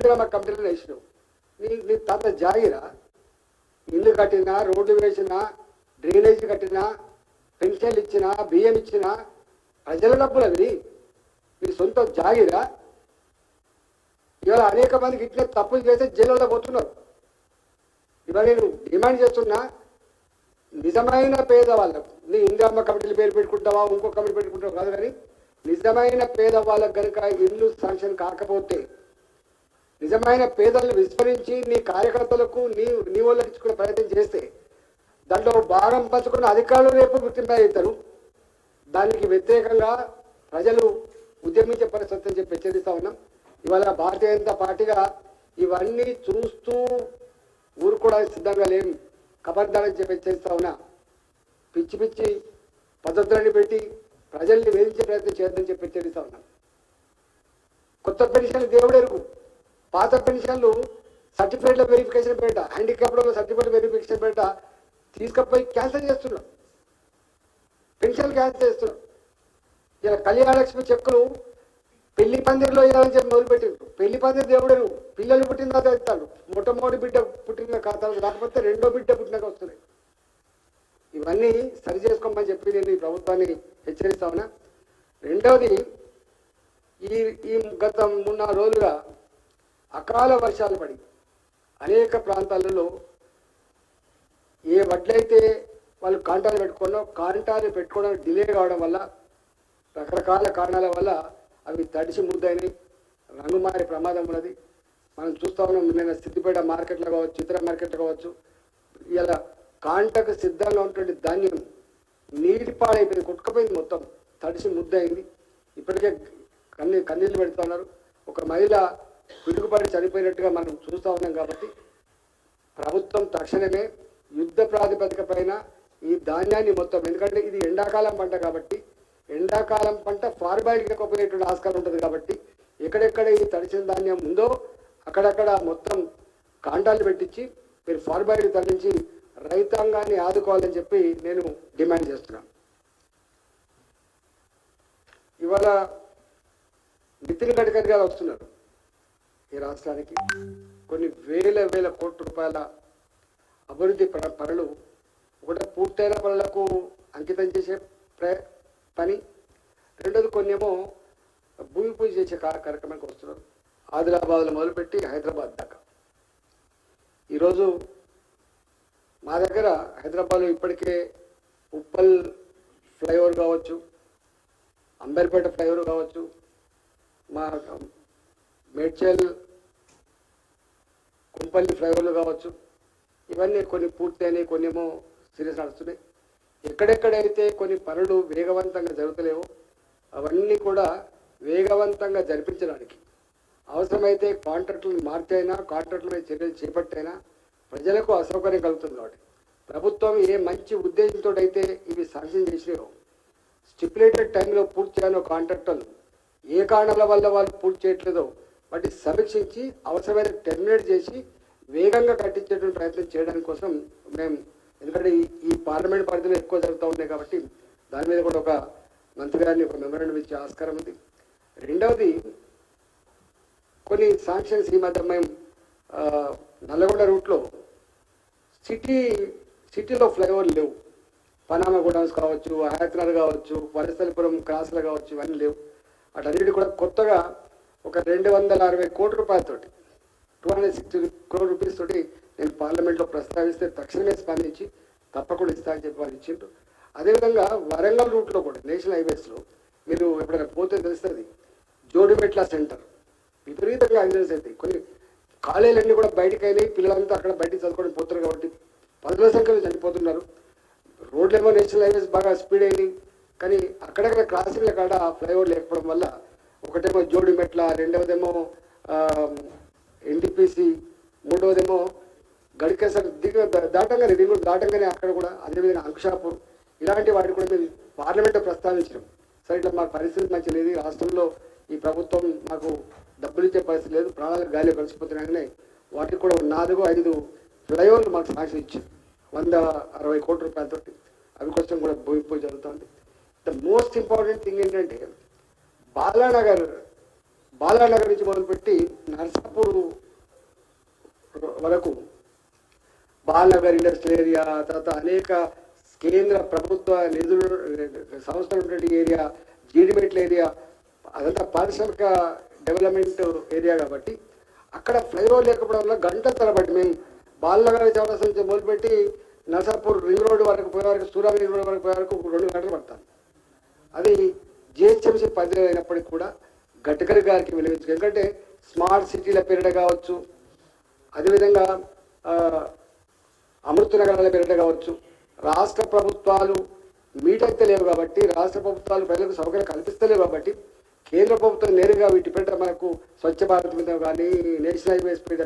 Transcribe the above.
ఇందిరమ్మ కమిటీలు వేసినావు. నీ తాత జాగిరా? ఇల్లు కట్టినా, రోడ్లు వేసినా, డ్రైనేజీ కట్టినా, పెన్షన్లు ఇచ్చినా, బియ్యం ఇచ్చినా ప్రజల డబ్బులు అవి. మీ సొంత జాగిరా? ఇవాళ అనేక మందికి ఇట్లా తప్పులు చేస్తే జైల్లో పోతున్నారు. ఇవాళ నేను డిమాండ్ చేస్తున్నా, నిజమైన పేదవాళ్ళకు, నీ ఇందిరమ్మ కమిటీలు పేరు పెట్టుకుంటావా, ఇంకో కమిటీ పెట్టుకుంటావా కాదు, కానీ నిజమైన పేదవాళ్ళకు కనుక ఇల్లు శాంక్షన్ కాకపోతే, నిజమైన పేదలను విస్మరించి నీ కార్యకర్తలకు నీ వాళ్ళకి ఇచ్చుకునే ప్రయత్నం చేస్తే దాంట్లో భాగం పంచుకున్న అధికారులు రేపు గుర్తింపు అవుతారు. దానికి వ్యతిరేకంగా ప్రజలు ఉద్యమించే పరిస్థితి అని చెప్పి హెచ్చరిస్తా ఉన్నాం. ఇవాళ భారతీయ జనతా పార్టీగా ఇవన్నీ చూస్తూ ఊరుకోవడానికి సిద్ధంగా లేం. ఖబర్దారని చెప్పి హెచ్చరిస్తా ఉన్నా. పిచ్చి పిచ్చి పద్ధతులని పెట్టి ప్రజల్ని వేధించే ప్రయత్నం చేయొద్దని చెప్పి హెచ్చరిస్తా ఉన్నాం. కొత్త పెన్షన్లు దేవుడెరుగు, పాత పెన్షన్లు సర్టిఫికేట్ల వెరిఫికేషన్ పేట, హ్యాండిక్యాప్లో సర్టిఫికేట్ వెరిఫికేషన్ పేట తీసుకపోయి క్యాన్సిల్ చేస్తున్నాం. పెన్షన్ క్యాన్సిల్ చేస్తున్నాం. ఇలా కళ్యాణలక్ష్మి చెక్కులు పెళ్లి పందిరిలో ఇవ్వాలని చెప్పి మొదలుపెట్టిండ్రు. పెళ్లి పందిరి దేవుడెరుగు, పిల్లలు పుట్టిన తర్వాత ఇస్తాడు. మొట్టమొదటి బిడ్డ పుట్టిన ఖాతాలు రాకపోతే రెండో బిడ్డ పుట్టినాక వస్తున్నాయి. ఇవన్నీ సరి చేసుకోమని చెప్పి నేను ఈ ప్రభుత్వాన్ని హెచ్చరిస్తా ఉన్నా. రెండవది, ఈ గత 3-4 రోజులుగా అకాల వర్షాలు పడి అనేక ప్రాంతాలలో ఏ వడ్లయితే వాళ్ళు కాంటాలు పెట్టుకోవడం డిలే కావడం వల్ల, రకరకాల కారణాల వల్ల అవి తడిసి ముద్దైనవి, రంగు మారే ప్రమాదం ఉన్నది. మనం చూస్తూ ఉన్నాం. నిన్న సిద్దిపేట మార్కెట్లో కావచ్చు, ఇతర మార్కెట్లో కావచ్చు, ఇలా కాంటకు సిద్ధంగా ఉన్నటువంటి ధాన్యం నీటి పాడైపోయింది, కొట్టుకుపోయింది, మొత్తం తడిసి ముద్దయింది. ఇప్పటికే కన్నీళ్ళు పెడుతూ ఉన్నారు. ఒక మహిళ పిడుగుపడి చనిపోయినట్టుగా మనం చూస్తూ ఉన్నాం. కాబట్టి ప్రభుత్వం తక్షణమే యుద్ధ ప్రాతిపదిక పైన ఈ ధాన్యాన్ని మొత్తం, ఎందుకంటే ఇది ఎండాకాలం పంట కాబట్టి ఎండాకాలం పంట ఫార్బాయిల్ లేకపోయేటువంటి ఆస్కారం ఉంటుంది. కాబట్టి ఎక్కడెక్కడ ఈ తడిసిన ధాన్యం ఉందో అక్కడక్కడ మొత్తం కాంటాలు పెట్టించి మీరు ఫార్బాయిల్ తరలించి రైతాంగాన్ని ఆదుకోవాలని చెప్పి నేను డిమాండ్ చేస్తున్నాను. ఇవాళ నితిన్ గడ్కరీ గారు వస్తున్నారు ఈ రాష్ట్రానికి. కొన్ని వేల కోట్ల రూపాయల అభివృద్ధి పనులు, ఒకటి పూర్తయిన పనులకు అంకితం చేసే పని, రెండోది కొన్ని ఏమో భూమి పూజ చేసే కార్యక్రమానికి వస్తున్నారు. ఆదిలాబాద్లో మొదలుపెట్టి హైదరాబాద్ దాకా. ఈరోజు మా దగ్గర హైదరాబాద్లో ఇప్పటికే ఉప్పల్ ఫ్లైఓవర్ కావచ్చు, అంబర్పేట ఫ్లైఓవర్ కావచ్చు, మా మేడ్చల్ కుంపల్లి ఫ్లైఓవర్లు కావచ్చు, ఇవన్నీ కొన్ని పూర్తయినాయి, కొన్ని ఏమో సీరియస్ నడుస్తున్నాయి. ఎక్కడెక్కడైతే కొన్ని పనులు వేగవంతంగా జరుగుతలేవో అవన్నీ కూడా వేగవంతంగా జరిపించడానికి అవసరమైతే కాంట్రాక్టులను మార్చైనా, కాంట్రాక్టుల మీద చర్యలు చేపట్టైనా ప్రజలకు అసౌకర్యం కలుగుతుంది. కాబట్టి ప్రభుత్వం ఏ మంచి ఉద్దేశంతో అయితే ఇవి శాంక్షన్ చేసినాయో, స్టిపులేటెడ్ టైంలో పూర్తి చేయాలో, కాంట్రాక్టర్లు ఏ కారణాల వల్ల వాళ్ళు పూర్తి చేయట్లేదో వాటిని సమీక్షించి అవసరమైన టెర్మినేట్ చేసి వేగంగా కట్టించేటువంటి ప్రయత్నం చేయడానికి కోసం మేము, ఎందుకంటే ఈ పార్లమెంట్ పరిధిలో ఎక్కువ జరుగుతూ ఉన్నాయి కాబట్టి దాని మీద కూడా ఒక మంత్రి గారిని ఒక మెమరాండం ఇచ్చే ఆస్కారం ఉంది. రెండవది, కొన్ని శాంక్షన్స్ ఈ మధ్య మేము నల్లగొండ రూట్లో సిటీలో ఫ్లైఓవర్లు లేవు. పనామా గూడౌన్స్ కావచ్చు, హయత్నగర్ కావచ్చు, వలసలపురం క్రాస్లు కావచ్చు, ఇవన్నీ లేవు. అటన్నిటి కూడా కొత్తగా ఒక 260 కోట్ల రూపాయలతోటి 260 crore రూపీస్ తోటి నేను పార్లమెంట్లో ప్రస్తావిస్తే తక్షణమే స్పందించి తప్పకుండా ఇస్తా అని చెప్పి వాళ్ళు ఇచ్చిండ్రు. అదేవిధంగా వరంగల్ రూట్లో కూడా నేషనల్ హైవేస్లో మీరు ఎప్పుడైనా పోతే తెలుస్తుంది, జోడిమెట్ల సెంటర్ విపరీతంగా యాక్సిడెంట్స్ అవుతాయి. కొన్ని కాలేజీలన్నీ కూడా బయటకు అయినాయి, పిల్లలంతా అక్కడ బయటికి చదువుకొని పోతున్నారు కాబట్టి 10,000 సంఖ్యలో చనిపోతున్నారు. రోడ్లేమో నేషనల్ హైవేస్ బాగా స్పీడ్ అయినాయి, కానీ అక్కడక్కడ క్రాసింగ్ల కాడ ఫ్లైఓవర్ లేకపోవడం వల్ల ఒకటేమో జోడిమెట్ల, రెండవదేమో ఎన్టీపీసీ, మూడవదేమో గడికేసర్ దాటంగానే రింగులు దాటంగానే అక్కడ కూడా, అదేవిధంగా అంకుషాపూర్, ఇలాంటి వాటిని కూడా మేము పార్లమెంట్లో ప్రస్తావించడం. సరే, ఇట్లా మాకు పరిస్థితి మంచి లేదు, రాష్ట్రంలో ఈ ప్రభుత్వం మాకు డబ్బులు ఇచ్చే పరిస్థితి లేదు, ప్రాణాలు గాలిలో కలిసిపోతున్నాయని వాటికి కూడా 4-5 ఫ్లైఓవర్లు మాకు శాంక్షన్ ఇచ్చారు 160 కోట్ల రూపాయలతో. అవి కోసం కూడా భూమి పూజ జరుగుతుంది. ద మోస్ట్ ఇంపార్టెంట్ థింగ్ ఏంటంటే బాలానగర్ నుంచి మొదలుపెట్టి నర్సాపూర్ వరకు బాలనగర్ ఇండస్ట్రియల్ ఏరియా, తర్వాత అనేక కేంద్ర ప్రభుత్వ నిధులు సంస్థలు ఉన్నటువంటి ఏరియా, జీడిమెట్ల ఏరియా, అదంతా పారిశ్రామిక డెవలప్మెంట్ ఏరియా కాబట్టి అక్కడ ఫ్లైఓవర్ లేకపోవడం వల్ల గంటల తరబడి మేము బాలనగర్ చౌరస్తా నుంచి మొదలుపెట్టి నర్సాపూర్ రింగ్ రోడ్ వరకు పోయే వరకు, సూరా రింగ్ రోడ్ వరకు పోయే వరకు 2 గంటలు పడతాను. అది జిహెచ్ఎంసీ పరిధి అయినప్పటికీ కూడా గడ్కరీ గారికి విలువించు. ఎందుకంటే స్మార్ట్ సిటీల పీరియడ్ కావచ్చు, అదేవిధంగా అమృత నగరాల పీరియడ్ కావచ్చు, రాష్ట్ర ప్రభుత్వాలు మీట్ అయితే లేవు కాబట్టి, రాష్ట్ర ప్రభుత్వాలు ప్రజలకు సౌకర్యం కల్పిస్తలేవు కాబట్టి కేంద్ర ప్రభుత్వం నేరుగా వీటి పేరిట మనకు స్వచ్ఛ భారత్ మీద కానీ, నేషనల్ హైవేస్ మీద